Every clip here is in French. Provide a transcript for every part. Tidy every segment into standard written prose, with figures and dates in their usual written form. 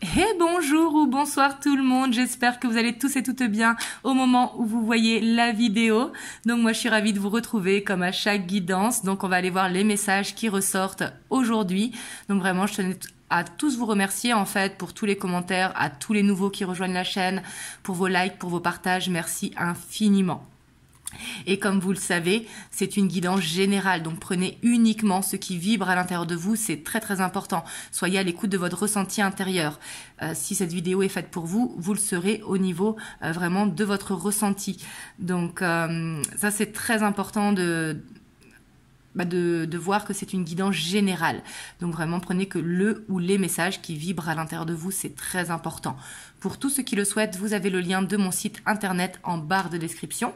Et bonjour ou bonsoir tout le monde, j'espère que vous allez tous et toutes bien au moment où vous voyez la vidéo. Donc moi je suis ravie de vous retrouver comme à chaque guidance. Donc on va aller voir les messages qui ressortent aujourd'hui. Donc vraiment je tenais à tous vous remercier en fait pour tous les commentaires, à tous les nouveaux qui rejoignent la chaîne, pour vos likes, pour vos partages, merci infiniment. Et comme vous le savez, c'est une guidance générale, donc prenez uniquement ce qui vibre à l'intérieur de vous, c'est très très important. Soyez à l'écoute de votre ressenti intérieur. Si cette vidéo est faite pour vous, vous le serez au niveau vraiment de votre ressenti. Donc ça c'est très important de voir que c'est une guidance générale. Donc vraiment prenez que le ou les messages qui vibrent à l'intérieur de vous, c'est très important. Pour tous ceux qui le souhaitent, vous avez le lien de mon site internet en barre de description.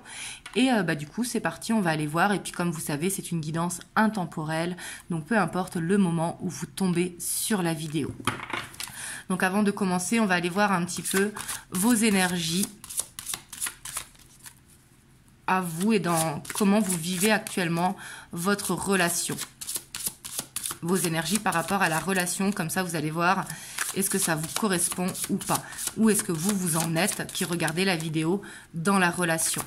Et du coup, c'est parti, on va aller voir. Et puis comme vous savez, c'est une guidance intemporelle. Donc peu importe le moment où vous tombez sur la vidéo. Donc avant de commencer, on va aller voir un petit peu vos énergies à vous et dans comment vous vivez actuellement votre relation. Vos énergies par rapport à la relation, comme ça vous allez voir est-ce que ça vous correspond ou pas. Où est-ce que vous en êtes qui regardez la vidéo dans la relation.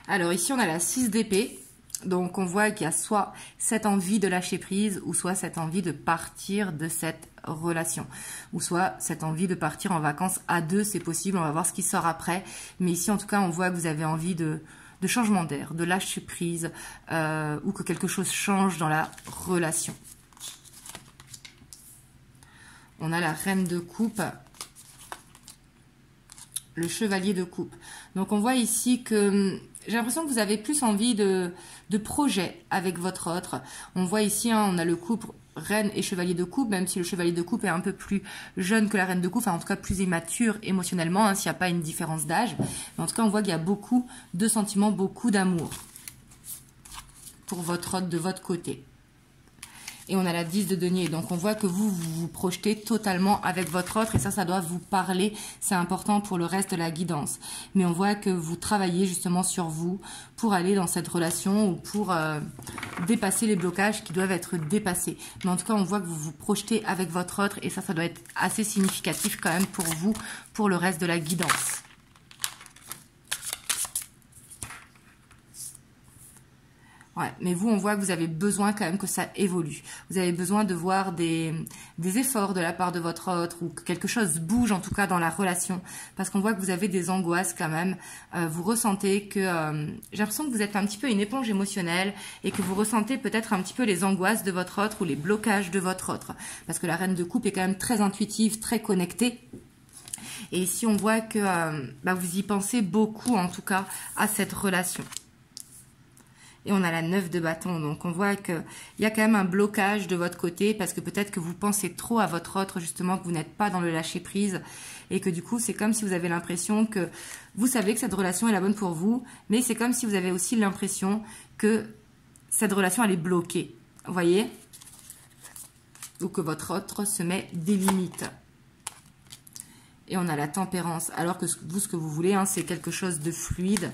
Alors ici on a la 6 d'épée. Donc on voit qu'il y a soit cette envie de lâcher prise ou soit cette envie de partir de cette relation. Ou soit cette envie de partir en vacances à deux, c'est possible, on va voir ce qui sort après. Mais ici en tout cas on voit que vous avez envie de changement d'air, de lâcher prise ou que quelque chose change dans la relation. On a la reine de coupe, le chevalier de coupe. Donc on voit ici que j'ai l'impression que vous avez plus envie de projet avec votre autre. On voit ici, hein, on a le couple reine et chevalier de coupe, même si le chevalier de coupe est un peu plus jeune que la reine de coupe, enfin en tout cas plus immature émotionnellement, hein, s'il n'y a pas une différence d'âge. Mais en tout cas, on voit qu'il y a beaucoup de sentiments, beaucoup d'amour pour votre autre de votre côté. Et on a la 10 de denier. Donc, on voit que vous vous projetez totalement avec votre autre. Et ça doit vous parler. C'est important pour le reste de la guidance. Mais on voit que vous travaillez justement sur vous pour aller dans cette relation ou pour dépasser les blocages qui doivent être dépassés. Mais en tout cas, on voit que vous vous projetez avec votre autre. Et ça doit être assez significatif quand même pour vous, pour le reste de la guidance. Ouais, mais vous, on voit que vous avez besoin quand même que ça évolue. Vous avez besoin de voir des efforts de la part de votre autre ou que quelque chose bouge en tout cas dans la relation. Parce qu'on voit que vous avez des angoisses quand même. Vous ressentez que... j'ai l'impression que vous êtes un petit peu une éponge émotionnelle et que vous ressentez peut-être un petit peu les angoisses de votre autre ou les blocages de votre autre. Parce que la reine de coupe est quand même très intuitive, très connectée. Et ici, on voit que vous y pensez beaucoup en tout cas à cette relation. Et on a la 9 de bâton. Donc, on voit qu'il y a quand même un blocage de votre côté parce que peut-être que vous pensez trop à votre autre, justement, que vous n'êtes pas dans le lâcher-prise. Et que du coup, c'est comme si vous avez l'impression que vous savez que cette relation est la bonne pour vous. Mais c'est comme si vous avez aussi l'impression que cette relation, elle est bloquée. Vous voyez? Ou que votre autre se met des limites. Et on a la tempérance. Alors que vous, ce que vous voulez, hein, c'est quelque chose de fluide.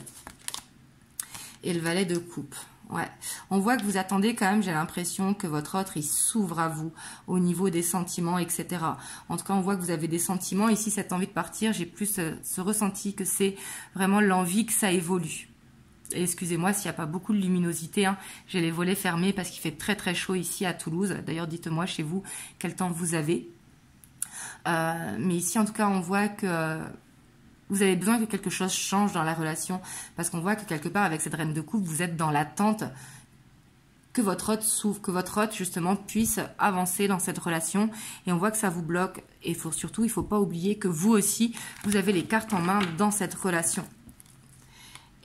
Et le valet de coupe. Ouais. On voit que vous attendez quand même, j'ai l'impression que votre autre, il s'ouvre à vous au niveau des sentiments, etc. En tout cas, on voit que vous avez des sentiments. Ici, cette envie de partir, j'ai plus ce ressenti que c'est vraiment l'envie que ça évolue. Et excusez-moi s'il n'y a pas beaucoup de luminosité. Hein. J'ai les volets fermés parce qu'il fait très très chaud ici à Toulouse. D'ailleurs, dites-moi chez vous quel temps vous avez. Mais ici, en tout cas, on voit que... vous avez besoin que quelque chose change dans la relation parce qu'on voit que quelque part avec cette reine de coupe, vous êtes dans l'attente que votre autre s'ouvre, que votre autre justement puisse avancer dans cette relation et on voit que ça vous bloque et surtout il ne faut pas oublier que vous aussi, vous avez les cartes en main dans cette relation.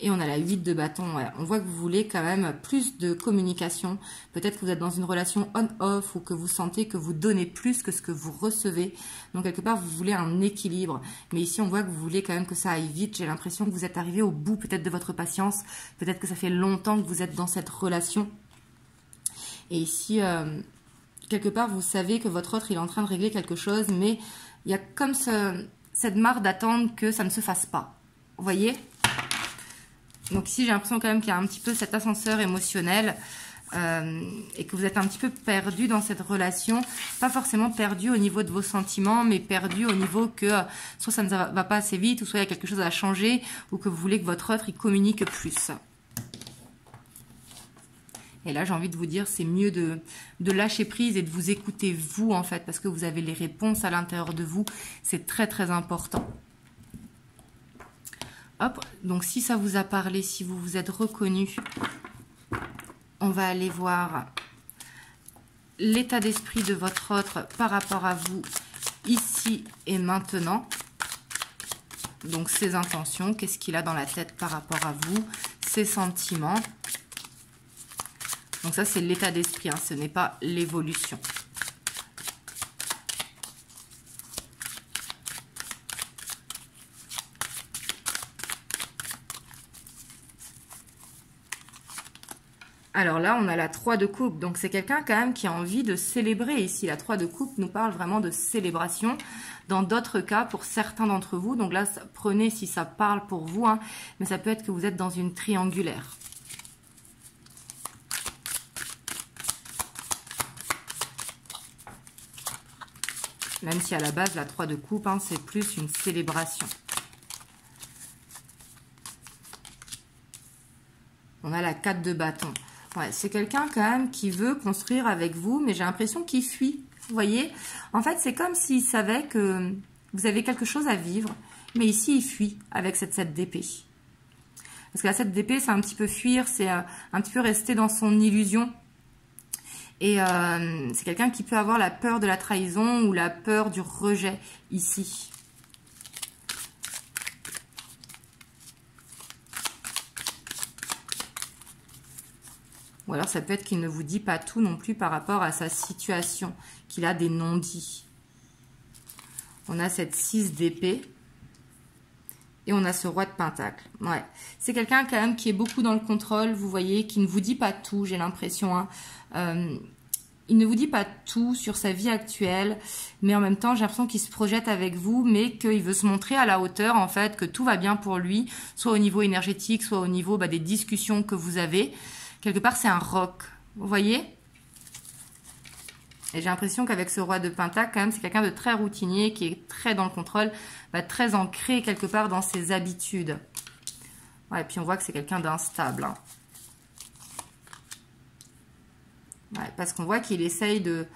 Et on a la 8 de bâton. Ouais. On voit que vous voulez quand même plus de communication. Peut-être que vous êtes dans une relation on-off ou que vous sentez que vous donnez plus que ce que vous recevez. Donc, quelque part, vous voulez un équilibre. Mais ici, on voit que vous voulez quand même que ça aille vite. J'ai l'impression que vous êtes arrivé au bout peut-être de votre patience. Peut-être que ça fait longtemps que vous êtes dans cette relation. Et ici, quelque part, vous savez que votre autre, il est en train de régler quelque chose. Mais il y a comme cette marre d'attendre que ça ne se fasse pas. Vous voyez ? Donc ici, j'ai l'impression quand même qu'il y a un petit peu cet ascenseur émotionnel et que vous êtes un petit peu perdu dans cette relation, pas forcément perdu au niveau de vos sentiments, mais perdu au niveau que soit ça ne va pas assez vite, ou soit il y a quelque chose à changer, ou que vous voulez que votre autre il communique plus. Et là, j'ai envie de vous dire, c'est mieux de lâcher prise et de vous écouter vous, en fait, parce que vous avez les réponses à l'intérieur de vous. C'est très, très important. Hop, donc si ça vous a parlé, si vous vous êtes reconnu, on va aller voir l'état d'esprit de votre autre par rapport à vous, ici et maintenant. Donc, ses intentions, qu'est-ce qu'il a dans la tête par rapport à vous, ses sentiments. Donc ça, c'est l'état d'esprit, hein, ce n'est pas l'évolution. Alors là, on a la 3 de coupe. Donc c'est quelqu'un quand même qui a envie de célébrer. Ici, la 3 de coupe nous parle vraiment de célébration. Dans d'autres cas, pour certains d'entre vous, donc là, prenez si ça parle pour vous, hein, mais ça peut être que vous êtes dans une triangulaire. Même si à la base, la 3 de coupe, hein, c'est plus une célébration. On a la 4 de bâton. Ouais, c'est quelqu'un quand même qui veut construire avec vous, mais j'ai l'impression qu'il fuit. Vous voyez? En fait, c'est comme s'il savait que vous avez quelque chose à vivre, mais ici, il fuit avec cette 7 d'épée. Parce que la 7 d'épée, c'est un petit peu fuir, c'est un petit peu rester dans son illusion. Et c'est quelqu'un qui peut avoir la peur de la trahison ou la peur du rejet ici. Ou alors ça peut être qu'il ne vous dit pas tout non plus par rapport à sa situation, qu'il a des non-dits. On a cette 6 d'épée. Et on a ce roi de pentacle. Ouais. C'est quelqu'un quand même qui est beaucoup dans le contrôle, vous voyez, qui ne vous dit pas tout, j'ai l'impression. Hein. Il ne vous dit pas tout sur sa vie actuelle, mais en même temps, j'ai l'impression qu'il se projette avec vous, mais qu'il veut se montrer à la hauteur, en fait, que tout va bien pour lui, soit au niveau énergétique, soit au niveau des discussions que vous avez. Quelque part, c'est un roc, vous voyez? Et j'ai l'impression qu'avec ce roi de pentacle, quand même, c'est quelqu'un de très routinier, qui est très dans le contrôle, très ancré quelque part dans ses habitudes. Ouais, et puis on voit que c'est quelqu'un d'instable. Hein. Ouais, parce qu'on voit qu'il essaye de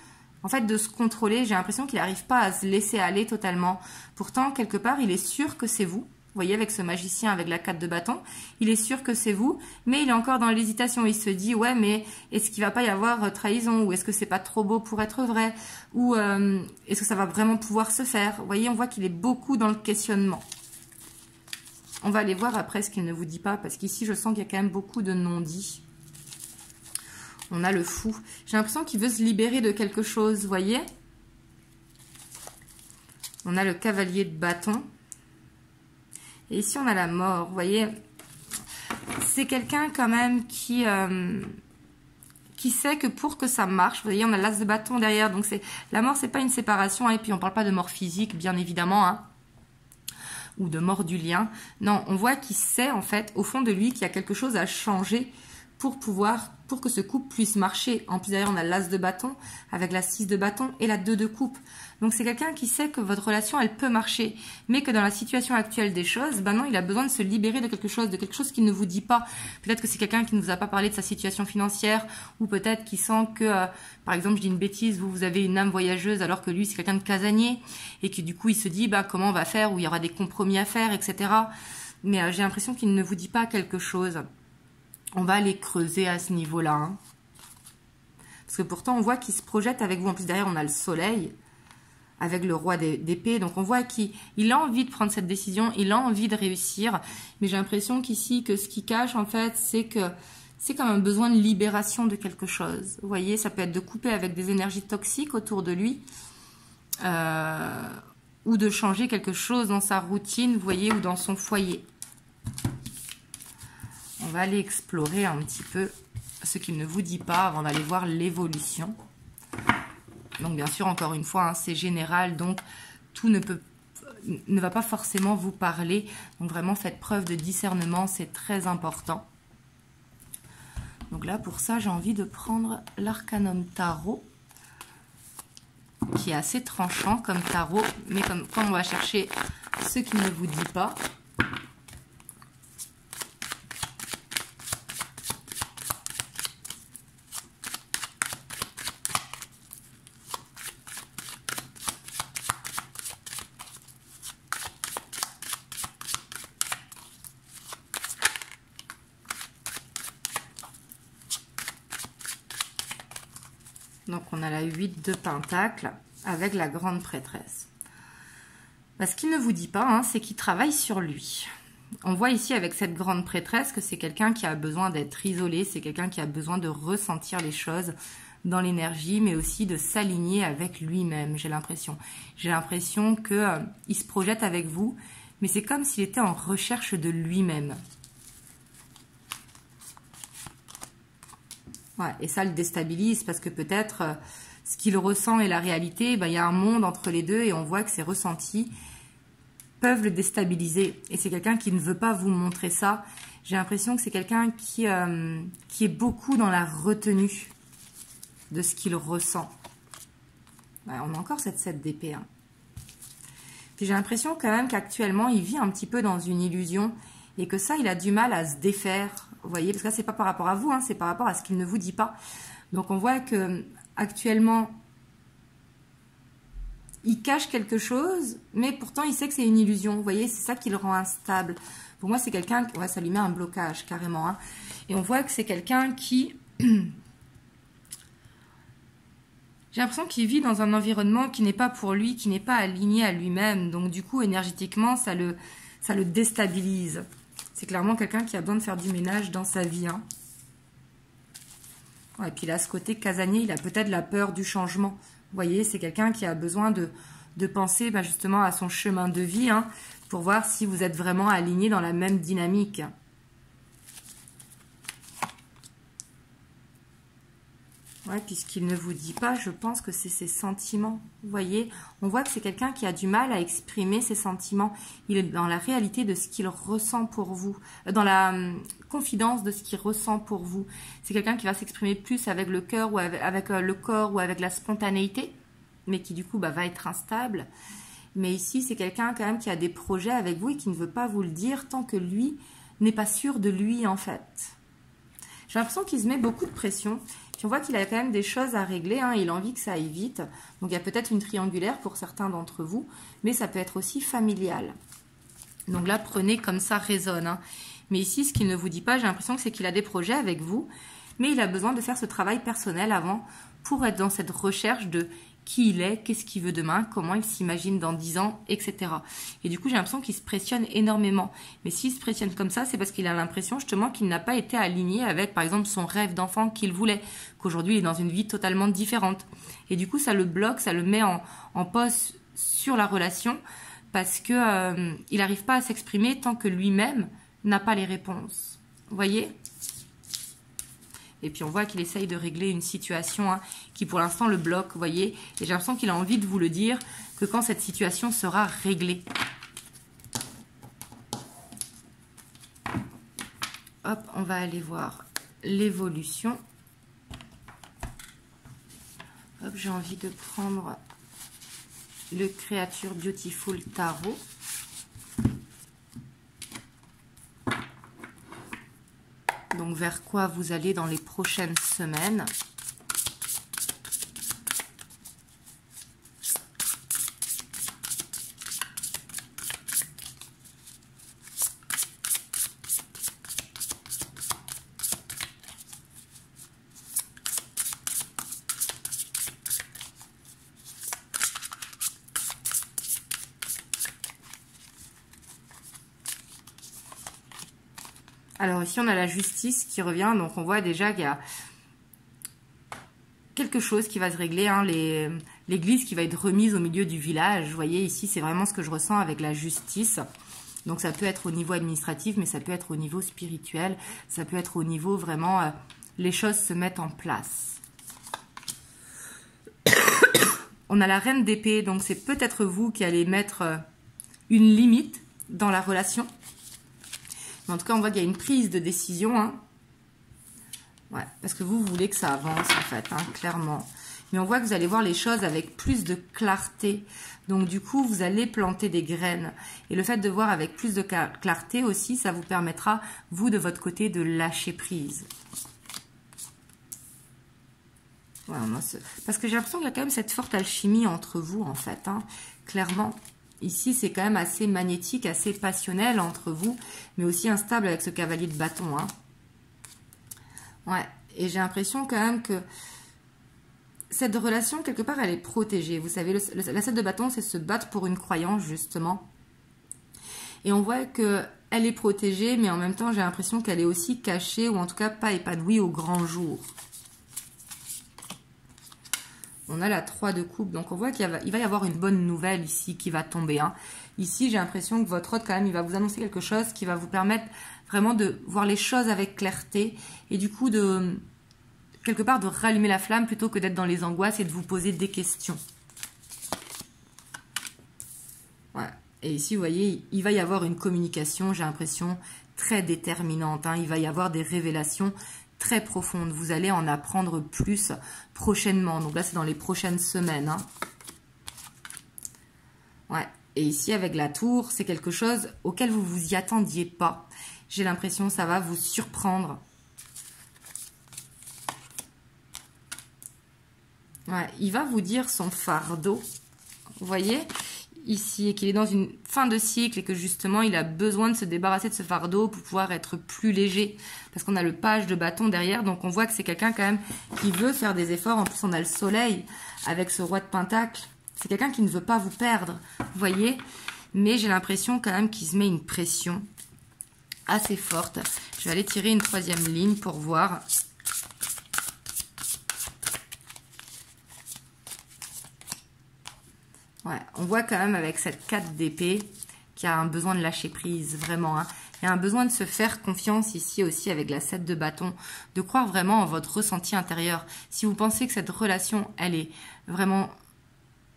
se contrôler. J'ai l'impression qu'il n'arrive pas à se laisser aller totalement. Pourtant, quelque part, il est sûr que c'est vous. Vous voyez, avec ce magicien, avec la 4 de bâton, il est sûr que c'est vous, mais il est encore dans l'hésitation. Il se dit, ouais, mais est-ce qu'il va pas y avoir trahison? Ou est-ce que c'est pas trop beau pour être vrai? Ou est-ce que ça va vraiment pouvoir se faire? Vous voyez, on voit qu'il est beaucoup dans le questionnement. On va aller voir après ce qu'il ne vous dit pas, parce qu'ici, je sens qu'il y a quand même beaucoup de non-dits. On a le fou. J'ai l'impression qu'il veut se libérer de quelque chose, vous voyez? On a le cavalier de bâton. Et ici, on a la mort, vous voyez, c'est quelqu'un quand même qui sait que pour que ça marche, vous voyez, on a l'as de bâton derrière, donc la mort, c'est pas une séparation, hein, et puis on parle pas de mort physique, bien évidemment, hein, ou de mort du lien. Non, on voit qu'il sait, en fait, au fond de lui, qu'il y a quelque chose à changer pour que ce couple puisse marcher. En plus, d'ailleurs, on a l'as de bâton avec la 6 de bâton et la 2 de coupe. Donc, c'est quelqu'un qui sait que votre relation, elle peut marcher, mais que dans la situation actuelle des choses, non, il a besoin de se libérer de quelque chose qu'il ne vous dit pas. Peut-être que c'est quelqu'un qui ne vous a pas parlé de sa situation financière, ou peut-être qu'il sent que, par exemple, je dis une bêtise, vous avez une âme voyageuse, alors que lui, c'est quelqu'un de casanier, et que du coup, il se dit, comment on va faire, où il y aura des compromis à faire, etc. Mais j'ai l'impression qu'il ne vous dit pas quelque chose. On va aller creuser à ce niveau-là. Hein. Parce que pourtant, on voit qu'il se projette avec vous. En plus, derrière, on a le soleil avec le roi d'épée. Donc, on voit qu'il a envie de prendre cette décision. Il a envie de réussir. Mais j'ai l'impression qu'ici, que ce qui cache, en fait, c'est que c'est comme un besoin de libération de quelque chose. Vous voyez, ça peut être de couper avec des énergies toxiques autour de lui. Ou de changer quelque chose dans sa routine, vous voyez, ou dans son foyer. On va aller explorer un petit peu ce qu'il ne vous dit pas avant d'aller voir l'évolution. Donc bien sûr, encore une fois, hein, c'est général, donc tout ne va pas forcément vous parler. Donc vraiment, faites preuve de discernement, c'est très important. Donc là, pour ça, j'ai envie de prendre l'Arcanum Tarot, qui est assez tranchant comme tarot, mais comme on va chercher ce qu'il ne vous dit pas. Donc on a la 8 de Pentacles avec la grande prêtresse. Ce qu'il ne vous dit pas, hein, c'est qu'il travaille sur lui. On voit ici avec cette grande prêtresse que c'est quelqu'un qui a besoin d'être isolé, c'est quelqu'un qui a besoin de ressentir les choses dans l'énergie, mais aussi de s'aligner avec lui-même, j'ai l'impression. J'ai l'impression qu'il se projette avec vous, mais c'est comme s'il était en recherche de lui-même. Ouais, et ça le déstabilise parce que peut-être ce qu'il ressent et la réalité, il y a un monde entre les deux et on voit que ses ressentis peuvent le déstabiliser. Et c'est quelqu'un qui ne veut pas vous montrer ça. J'ai l'impression que c'est quelqu'un qui est beaucoup dans la retenue de ce qu'il ressent. Ouais, on a encore cette 7 d'épée. Hein. Puis j'ai l'impression quand même qu'actuellement, il vit un petit peu dans une illusion et que ça, il a du mal à se défaire. Vous voyez, parce que là, c'est pas par rapport à vous, hein, c'est par rapport à ce qu'il ne vous dit pas. Donc, on voit que actuellement, il cache quelque chose, mais pourtant, il sait que c'est une illusion. Vous voyez, c'est ça qui le rend instable. Pour moi, c'est quelqu'un, ouais, ça lui met un blocage, carrément. Hein. Et on voit que c'est quelqu'un qui... J'ai l'impression qu'il vit dans un environnement qui n'est pas pour lui, qui n'est pas aligné à lui-même. Donc, du coup, énergétiquement, ça le déstabilise. C'est clairement quelqu'un qui a besoin de faire du ménage dans sa vie. Hein. Ouais, et puis là, ce côté casanier, il a peut-être la peur du changement. Vous voyez, c'est quelqu'un qui a besoin de penser justement à son chemin de vie hein, pour voir si vous êtes vraiment alignés dans la même dynamique. Ouais, puisqu'il ne vous dit pas, je pense que c'est ses sentiments. Vous voyez, on voit que c'est quelqu'un qui a du mal à exprimer ses sentiments. Il est dans la réalité de ce qu'il ressent pour vous, dans la confidence de ce qu'il ressent pour vous. C'est quelqu'un qui va s'exprimer plus avec le cœur ou avec le corps ou avec la spontanéité, mais qui du coup va être instable. Mais ici, c'est quelqu'un quand même qui a des projets avec vous et qui ne veut pas vous le dire tant que lui n'est pas sûr de lui en fait. J'ai l'impression qu'il se met beaucoup de pression. Puis on voit qu'il a quand même des choses à régler. Hein, il a envie que ça aille vite. Donc il y a peut-être une triangulaire pour certains d'entre vous. Mais ça peut être aussi familial. Donc là, prenez comme ça résonne. Hein. Mais ici, ce qu'il ne vous dit pas, j'ai l'impression que c'est qu'il a des projets avec vous. Mais il a besoin de faire ce travail personnel avant pour être dans cette recherche de qui il est, qu'est-ce qu'il veut demain, comment il s'imagine dans 10 ans, etc. Et du coup, j'ai l'impression qu'il se pressionne énormément. Mais s'il se pressionne comme ça, c'est parce qu'il a l'impression justement qu'il n'a pas été aligné avec, par exemple, son rêve d'enfant qu'il voulait, qu'aujourd'hui, il est dans une vie totalement différente. Et du coup, ça le bloque, ça le met en pause sur la relation parce que il n'arrive pas à s'exprimer tant que lui-même n'a pas les réponses. Vous voyez ? Et puis on voit qu'il essaye de régler une situation hein, qui pour l'instant le bloque, vous voyez. Et j'ai l'impression qu'il a envie de vous le dire que quand cette situation sera réglée. Hop, on va aller voir l'évolution. Hop, j'ai envie de prendre le Creature Beautiful Tarot. Donc, vers quoi vous allez dans les prochaines semaines. Alors ici, on a la justice qui revient. Donc, on voit déjà qu'il y a quelque chose qui va se régler. Hein, l'église qui va être remise au milieu du village. Vous voyez, ici, c'est vraiment ce que je ressens avec la justice. Donc, ça peut être au niveau administratif, mais ça peut être au niveau spirituel. Ça peut être au niveau vraiment... les choses se mettent en place. On a la reine d'épée. Donc, c'est peut-être vous qui allez mettre une limite dans la relation. En tout cas, on voit qu'il y a une prise de décision. Hein. Ouais, parce que vous voulez que ça avance en fait, hein, clairement. Mais on voit que vous allez voir les choses avec plus de clarté. Donc du coup, vous allez planter des graines. Et le fait de voir avec plus de clarté aussi, ça vous permettra, vous, de votre côté, de lâcher prise. Ouais, parce que j'ai l'impression qu'il y a quand même cette forte alchimie entre vous, en fait. Hein, clairement, ici, c'est quand même assez magnétique, assez passionnel entre vous, mais aussi instable avec ce cavalier de bâton. Hein. Ouais, et j'ai l'impression quand même que cette relation, quelque part, elle est protégée. Vous savez, la 7 de bâton, c'est se battre pour une croyance, justement. Et on voit qu'elle est protégée, mais en même temps, j'ai l'impression qu'elle est aussi cachée, ou en tout cas pas épanouie au grand jour. On a la 3 de coupe, donc on voit qu'il va y avoir une bonne nouvelle ici qui va tomber. Hein. Ici, j'ai l'impression que votre hôte, quand même, il va vous annoncer quelque chose qui va vous permettre vraiment de voir les choses avec clarté, et du coup, quelque part, de rallumer la flamme plutôt que d'être dans les angoisses et de vous poser des questions. Ouais. Et ici, vous voyez, il va y avoir une communication, j'ai l'impression, très déterminante. Hein. Il va y avoir des révélations très profondes. Vous allez en apprendre plus prochainement. Donc là, c'est dans les prochaines semaines. Hein. Ouais. Et ici, avec la tour, c'est quelque chose auquel vous ne vous y attendiez pas. J'ai l'impression que ça va vous surprendre. Ouais, il va vous dire son fardeau, vous voyez, ici, et qu'il est dans une fin de cycle et que justement, il a besoin de se débarrasser de ce fardeau pour pouvoir être plus léger. Parce qu'on a le page de bâton derrière, donc on voit que c'est quelqu'un quand même qui veut faire des efforts. En plus, on a le soleil avec ce roi de pentacle. C'est quelqu'un qui ne veut pas vous perdre, vous voyez. Mais j'ai l'impression quand même qu'il se met une pression assez forte. Je vais aller tirer une 3e ligne pour voir. Ouais, on voit quand même avec cette 4 d'épée qu'il y a un besoin de lâcher prise, vraiment. Hein. Il y a un besoin de se faire confiance ici aussi avec la 7 de bâton, de croire vraiment en votre ressenti intérieur. Si vous pensez que cette relation, elle est vraiment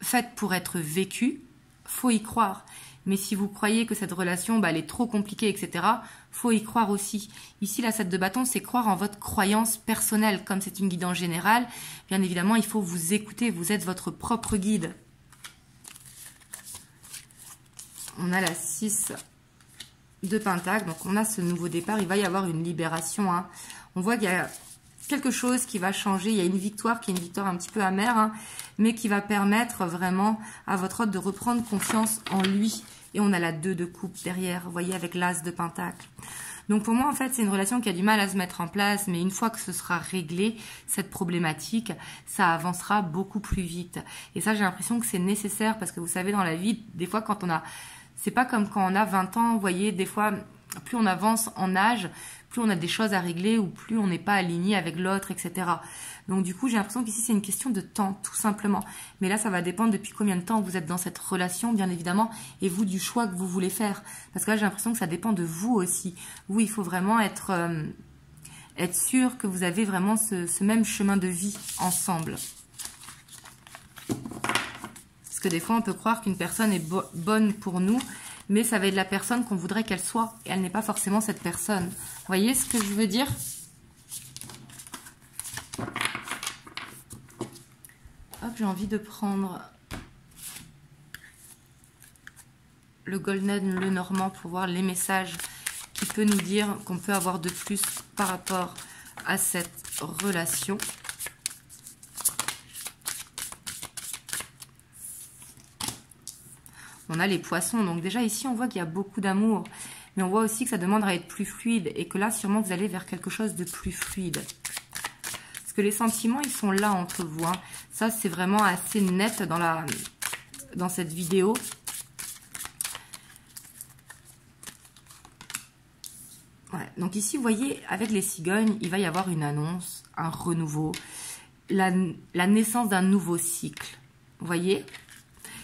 faite pour être vécue, faut y croire. Mais si vous croyez que cette relation, elle est trop compliquée, etc., faut y croire aussi. Ici, la 7 de bâton, c'est croire en votre croyance personnelle. Comme c'est une guidance générale, bien évidemment, il faut vous écouter. Vous êtes votre propre guide. On a la 6 de pentacle, donc on a ce nouveau départ, il va y avoir une libération. Hein. On voit qu'il y a quelque chose qui va changer, il y a une victoire qui est une victoire un petit peu amère, hein, mais qui va permettre vraiment à votre hôte de reprendre confiance en lui. Et on a la 2 de coupe derrière, vous voyez, avec l'as de pentacle. Donc pour moi, en fait, c'est une relation qui a du mal à se mettre en place, mais une fois que ce sera réglé, cette problématique, ça avancera beaucoup plus vite. Et ça, j'ai l'impression que c'est nécessaire, parce que vous savez, dans la vie, des fois, quand on a... C'est pas comme quand on a 20 ans, vous voyez, des fois, plus on avance en âge, plus on a des choses à régler ou plus on n'est pas aligné avec l'autre, etc. Donc du coup, j'ai l'impression qu'ici, c'est une question de temps, tout simplement. Mais là, ça va dépendre depuis combien de temps vous êtes dans cette relation, bien évidemment, et vous, du choix que vous voulez faire. Parce que là, j'ai l'impression que ça dépend de vous aussi. Vous, il faut vraiment être sûr que vous avez vraiment ce même chemin de vie ensemble. Parce que des fois, on peut croire qu'une personne est bonne pour nous, mais ça va être la personne qu'on voudrait qu'elle soit. Et elle n'est pas forcément cette personne. Vous voyez ce que je veux dire? Hop, j'ai envie de prendre le Golden, le Normand, pour voir les messages qui peut nous dire qu'on peut avoir de plus par rapport à cette relation. On a les poissons, donc déjà ici on voit qu'il y a beaucoup d'amour, mais on voit aussi que ça demande à être plus fluide et que là sûrement vous allez vers quelque chose de plus fluide. Parce que les sentiments ils sont là entre vous, hein. Ça c'est vraiment assez net dans cette vidéo. Ouais. Donc ici vous voyez avec les cigognes il va y avoir une annonce, un renouveau, la naissance d'un nouveau cycle, vous voyez.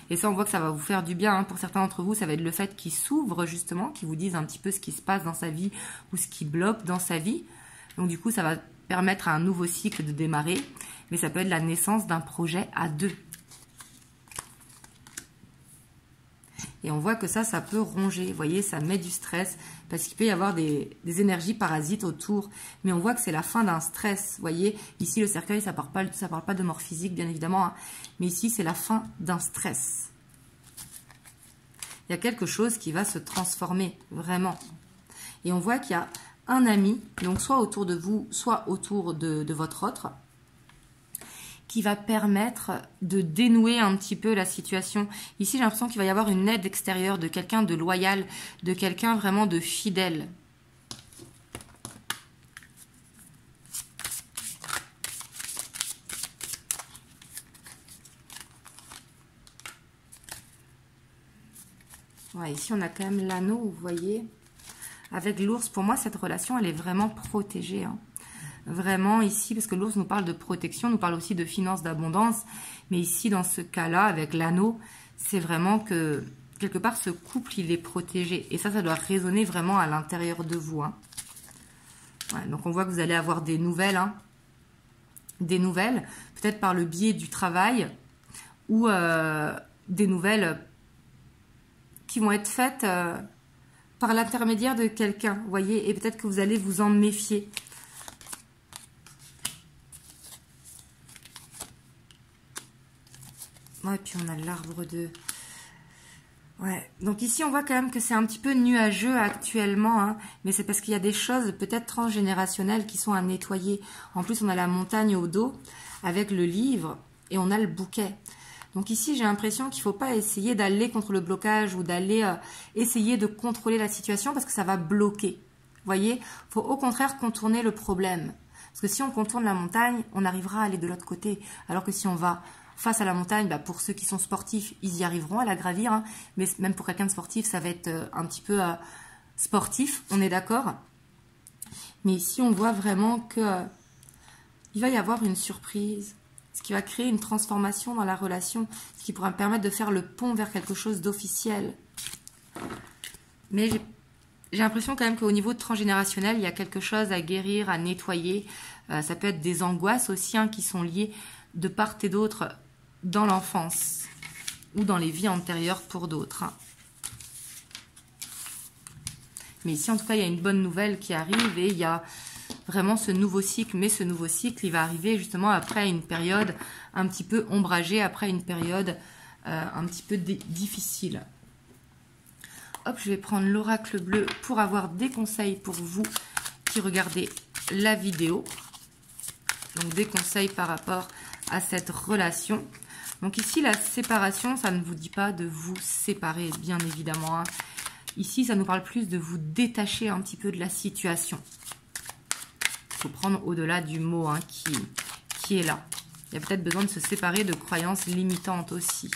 Et ça, on voit que ça va vous faire du bien. Hein. Pour certains d'entre vous, ça va être le fait qu'ils s'ouvrent justement, qu'ils vous disent un petit peu ce qui se passe dans sa vie ou ce qui bloque dans sa vie. Donc du coup, ça va permettre à un nouveau cycle de démarrer. Mais ça peut être la naissance d'un projet à 2. Et on voit que ça peut ronger. Vous voyez, ça met du stress parce qu'il peut y avoir des énergies parasites autour. Mais on voit que c'est la fin d'un stress. Vous voyez, ici, le cercueil, ça parle pas de mort physique, bien évidemment. Hein. Mais ici, c'est la fin d'un stress. Il y a quelque chose qui va se transformer, vraiment. Et on voit qu'il y a un ami, donc soit autour de vous, soit autour de votre autre, qui va permettre de dénouer un petit peu la situation. Ici, j'ai l'impression qu'il va y avoir une aide extérieure de quelqu'un de loyal, de quelqu'un vraiment de fidèle. Ouais, ici, on a quand même l'anneau, vous voyez, avec l'ours. Pour moi, cette relation, elle est vraiment protégée, hein. Vraiment ici, parce que l'ours nous parle de protection, nous parle aussi de finances, d'abondance. Mais ici, dans ce cas-là, avec l'anneau, c'est vraiment que, quelque part, ce couple, il est protégé. Et ça doit résonner vraiment à l'intérieur de vous. Hein. Ouais, donc, on voit que vous allez avoir des nouvelles. Hein. Des nouvelles, peut-être par le biais du travail ou des nouvelles qui vont être faites par l'intermédiaire de quelqu'un. Vous voyez, et peut-être que vous allez vous en méfier. Ouais, puis on a l'arbre de... Ouais, donc ici on voit quand même que c'est un petit peu nuageux actuellement, hein, mais c'est parce qu'il y a des choses peut-être transgénérationnelles qui sont à nettoyer. En plus on a la montagne au dos avec le livre et on a le bouquet. Donc ici j'ai l'impression qu'il ne faut pas essayer d'aller contre le blocage ou d'aller essayer de contrôler la situation parce que ça va bloquer. Vous voyez, il faut au contraire contourner le problème. Parce que si on contourne la montagne, on arrivera à aller de l'autre côté. Alors que si on va face à la montagne, bah pour ceux qui sont sportifs, ils y arriveront à la gravir. Hein. Mais même pour quelqu'un de sportif, ça va être un petit peu sportif, on est d'accord. Mais ici, on voit vraiment que il va y avoir une surprise. Ce qui va créer une transformation dans la relation. Ce qui pourra permettre de faire le pont vers quelque chose d'officiel. Mais j'ai l'impression quand même qu'au niveau transgénérationnel, il y a quelque chose à guérir, à nettoyer. Ça peut être des angoisses aussi hein, qui sont liées de part et d'autre dans l'enfance ou dans les vies antérieures pour d'autres. Mais ici, en tout cas, il y a une bonne nouvelle qui arrive et il y a vraiment ce nouveau cycle. Mais ce nouveau cycle, il va arriver justement après une période un petit peu ombragée, après une période un petit peu difficile. Hop, je vais prendre l'oracle bleu pour avoir des conseils pour vous qui regardez la vidéo. Donc, des conseils par rapport à cette relation. Donc ici, la séparation, ça ne vous dit pas de vous séparer, bien évidemment. Hein. Ici, ça nous parle plus de vous détacher un petit peu de la situation. Il faut prendre au-delà du mot hein, qui est là. Il y a peut-être besoin de se séparer de croyances limitantes aussi.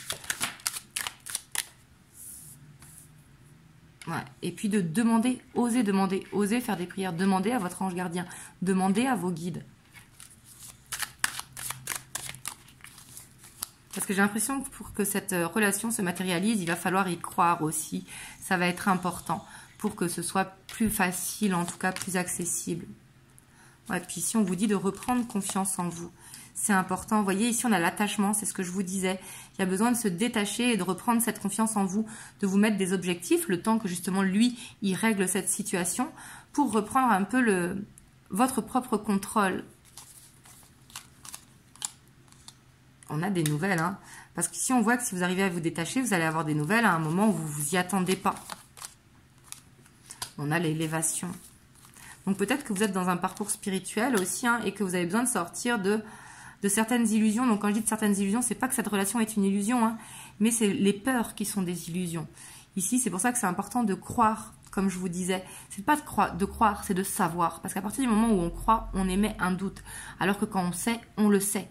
Ouais. Et puis de demander, oser faire des prières. Demandez à votre ange gardien, demandez à vos guides. Parce que j'ai l'impression que pour que cette relation se matérialise, il va falloir y croire aussi. Ça va être important pour que ce soit plus facile, en tout cas plus accessible. Ouais, puis ici, on vous dit de reprendre confiance en vous. C'est important. Vous voyez, ici, on a l'attachement, c'est ce que je vous disais. Il y a besoin de se détacher et de reprendre cette confiance en vous, de vous mettre des objectifs, le temps que justement, lui, il règle cette situation, pour reprendre un peu votre propre contrôle. On a des nouvelles, hein. Parce qu'ici, on voit que si vous arrivez à vous détacher, vous allez avoir des nouvelles à un moment où vous ne vous y attendez pas. On a l'élévation. Donc, peut-être que vous êtes dans un parcours spirituel aussi, hein, et que vous avez besoin de sortir de certaines illusions. Donc, quand je dis de certaines illusions, c'est pas que cette relation est une illusion, hein, mais c'est les peurs qui sont des illusions. Ici, c'est pour ça que c'est important de croire, comme je vous disais. C'est pas de croire, c'est de savoir. Parce qu'à partir du moment où on croit, on émet un doute. Alors que quand on sait, on le sait.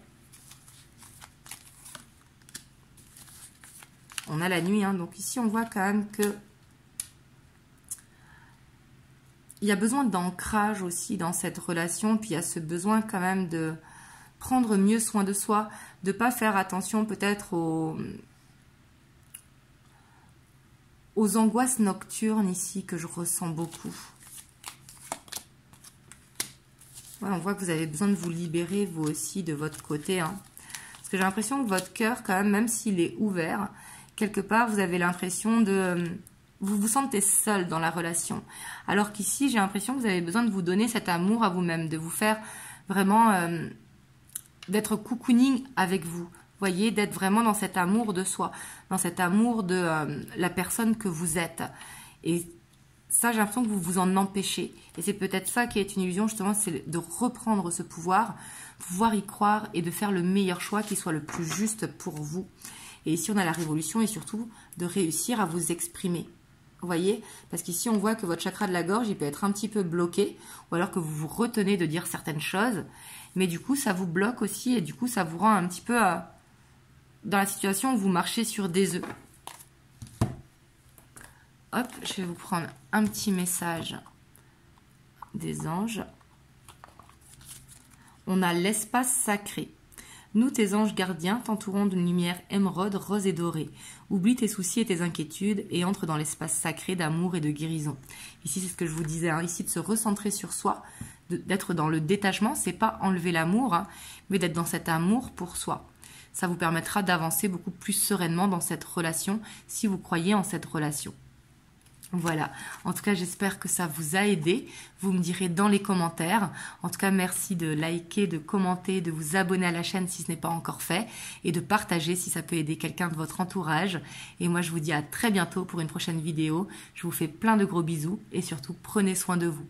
On a la nuit, hein, donc ici on voit quand même que il y a besoin d'ancrage aussi dans cette relation, puis il y a ce besoin quand même de prendre mieux soin de soi, de ne pas faire attention peut-être aux angoisses nocturnes ici que je ressens beaucoup. Ouais, on voit que vous avez besoin de vous libérer vous aussi de votre côté, hein. Parce que j'ai l'impression que votre cœur quand même s'il est ouvert, quelque part, vous avez l'impression de... Vous vous sentez seul dans la relation. Alors qu'ici, j'ai l'impression que vous avez besoin de vous donner cet amour à vous-même, de vous faire vraiment... d'être cocooning avec vous. Voyez, d'être vraiment dans cet amour de soi, dans cet amour de la personne que vous êtes. Et ça, j'ai l'impression que vous vous en empêchez. Et c'est peut-être ça qui est une illusion, justement, c'est de reprendre ce pouvoir y croire et de faire le meilleur choix qui soit le plus juste pour vous. Et ici, on a la révolution et surtout de réussir à vous exprimer. Vous voyez? Parce qu'ici, on voit que votre chakra de la gorge, il peut être un petit peu bloqué, ou alors que vous vous retenez de dire certaines choses. Mais du coup, ça vous bloque aussi et du coup, ça vous rend un petit peu dans la situation où vous marchez sur des œufs. Hop, je vais vous prendre un petit message des anges. On a l'espace sacré. Nous, tes anges gardiens, t'entourons d'une lumière émeraude, rose et dorée. Oublie tes soucis et tes inquiétudes et entre dans l'espace sacré d'amour et de guérison. Ici, c'est ce que je vous disais, hein, ici de se recentrer sur soi, d'être dans le détachement, c'est pas enlever l'amour, hein, mais d'être dans cet amour pour soi. Ça vous permettra d'avancer beaucoup plus sereinement dans cette relation, si vous croyez en cette relation. Voilà, en tout cas j'espère que ça vous a aidé, vous me direz dans les commentaires. En tout cas merci de liker, de commenter, de vous abonner à la chaîne si ce n'est pas encore fait et de partager si ça peut aider quelqu'un de votre entourage. Et moi je vous dis à très bientôt pour une prochaine vidéo, je vous fais plein de gros bisous et surtout prenez soin de vous.